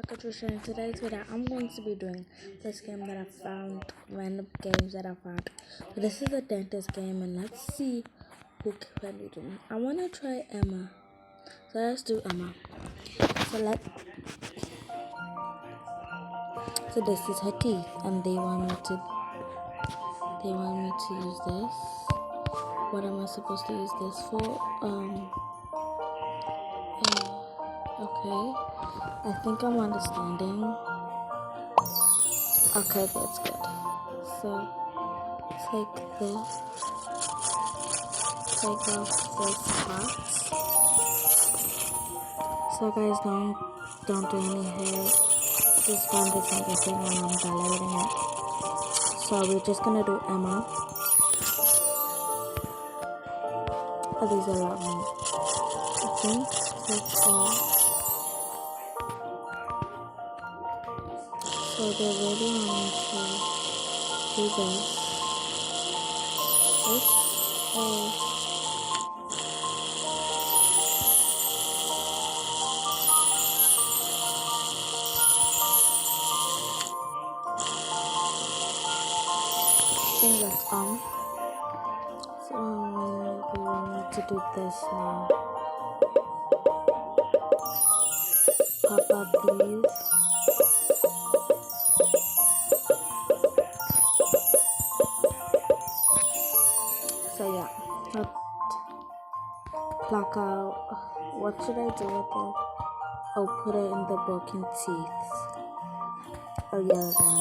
Katrusha. In today's video, I'm going to be doing this game that I found, random games that I found. So this is a dentist game, and let's see who can we do. I want to try Emma. So let's do Emma. So this is her teeth, and they want me to use this. What am I supposed to use this for? Okay. I think I'm understanding. Okay, that's good. So take off this part. So guys, don't do any hair. Just find this and everything when I'm dilating it. So we're just gonna do Emma. Oh, there's a lot more. I think that's all. So they're ready on me to do this. I think that's on. So we need to do this now. Papa, please. So yeah, let's pluck out. What should I do with it? I'll put it in the broken teeth. Oh yeah, then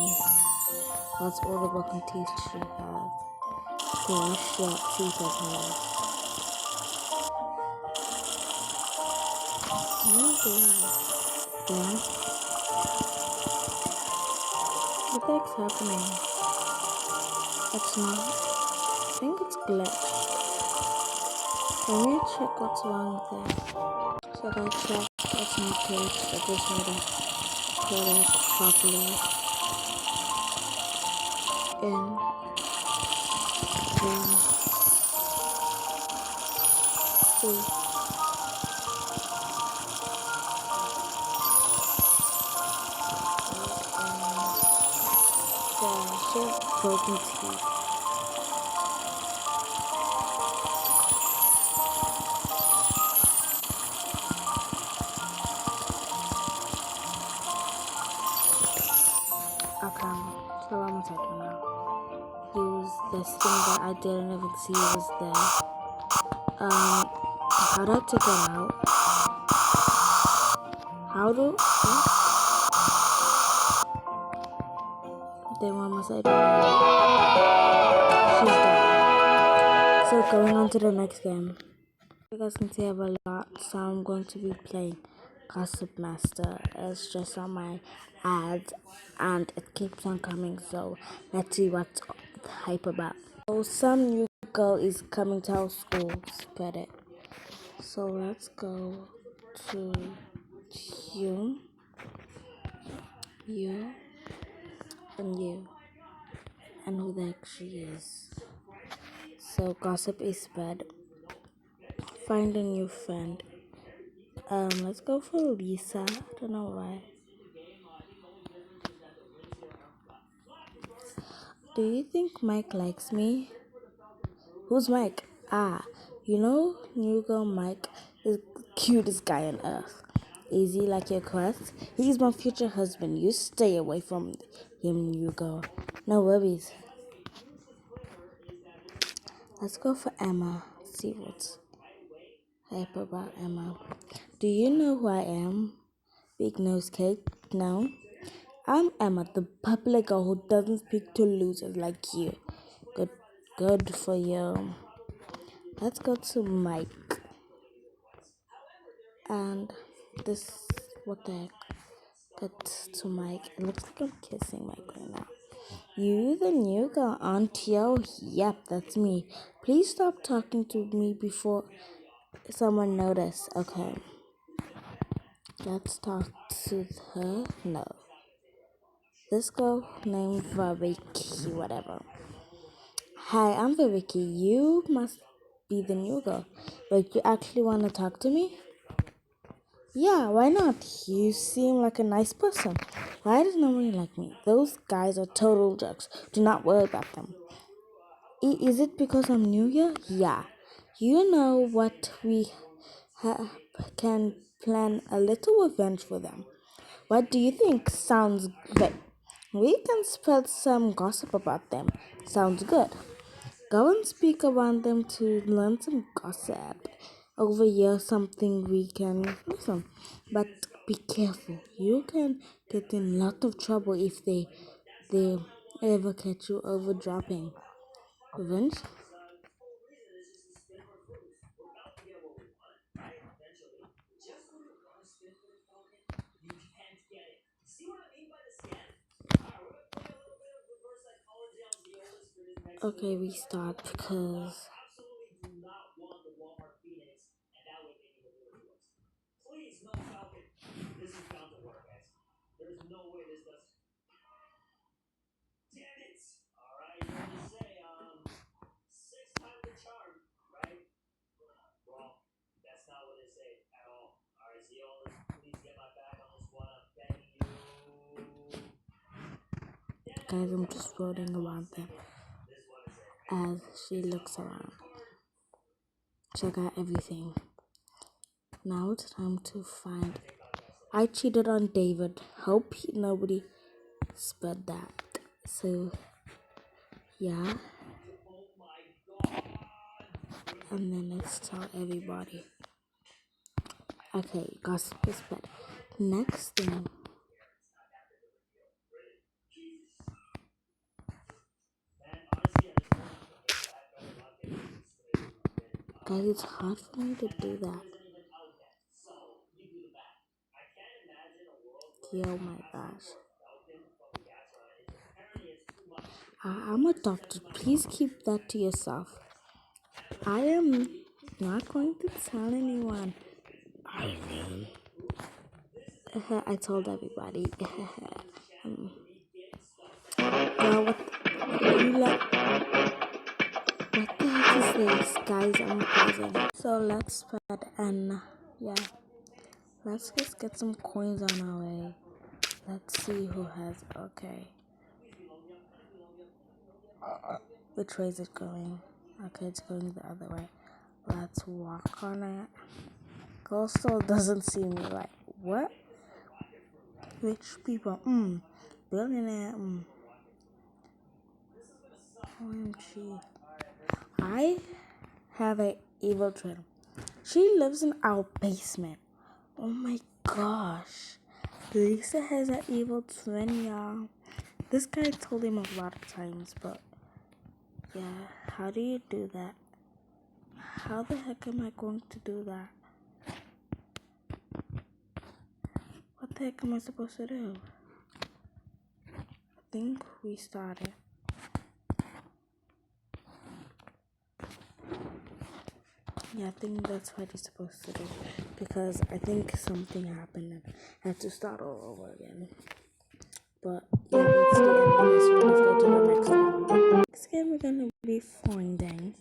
that's all the broken teeth she has. Gosh, yeah, teeth of hers. Yeah. What the heck's happening? It's not. I think it's glitched. Let me check what's wrong with it. So I checked, it's not glitched. I just need to put it properly in. See. She has broken teeth. Okay, so what am I doing now? Use this thing that I didn't even see was there. How do I take it out? How do? Then what must I do? She's done. So going on to the next game. You guys can see I have a lot, so I'm going to be playing Gossip Master. It's just on my ads, and it keeps on coming. So let's see what's the hype about. So some new girl is coming to our school. Spread it. So let's go to you, and you, and who the heck she is. So gossip is spread. Find a new friend. Let's go for Lisa. I don't know why. Do you think Mike likes me? Who's Mike? New girl Mike is the cutest guy on earth. Is he like your crush? He's my future husband. You stay away from him, new girl. No worries. Let's go for Emma. See what's hype about Emma. Do you know who I am? Big nose cake? No. I'm Emma, the popular girl who doesn't speak to losers like you. Good for you. Let's go to Mike. And what the heck? Get to Mike. It looks like I'm kissing Mike right now. You the new girl, aren't you? Yep, that's me. Please stop talking to me before someone notices. Okay. Let's talk to her. No. This girl named Vicky, whatever. Hi, I'm Vicky. You must be the new girl. Like, you actually want to talk to me? Yeah, why not? You seem like a nice person. Why does nobody like me? Those guys are total jerks. Do not worry about them. Is it because I'm new here? Yeah. You know what? Ha- can plan a little revenge for them. What do you think? Sounds great. We can spread some gossip about them. Sounds good. Go and speak around them to learn some gossip. Over here, something we can listen. But be careful. You can get in a lot of trouble if they ever catch you over dropping. Revenge? Okay, restart because. Guys, I'm just floating around them as she looks around. Check out everything. Now it's time to find. I cheated on David. Hope nobody spread that. So, yeah. And then let's tell everybody. Okay, gossip is spread. Next thing. Guys, it's hard for me to do that. Oh my gosh. I'm a doctor. Please keep that to yourself. I am not going to tell anyone. I told everybody. Girl, what the heck is this? Guys, I'm crazy. So let's spread and yeah. Let's just get some coins on our way. Let's see who has. Okay. Which way is it going? Okay, it's going the other way. Let's walk on it. Coastal doesn't see me like what? Rich people. Billionaire. OMG. I have a evil twin. She lives in our basement. Oh my gosh. Lisa has an evil twin, y'all. This guy told him a lot of times, but yeah, how do you do that? How the heck am I going to do that? What the heck am I supposed to do? I think we started. Yeah, I think that's what he's supposed to do. Because I think something happened and I had to start all over again. But yeah, that's the end of this one. Let's go to the next one. Next game we're gonna be finding.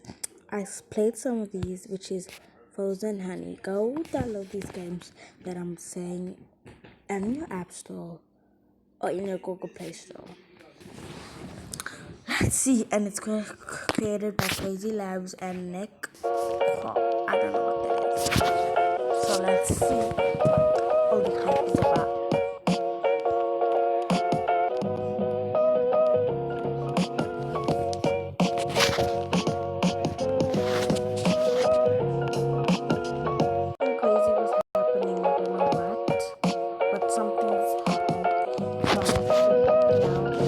I played some of these, which is Frozen Honey. Go download these games that I'm saying in your App Store or in your Google Play Store. Let's see, and it's created by Crazy Labs and Nick. I don't know what that is. So let's see what all the hype is about. Crazy was happening. I don't know what, but something's happened. So now just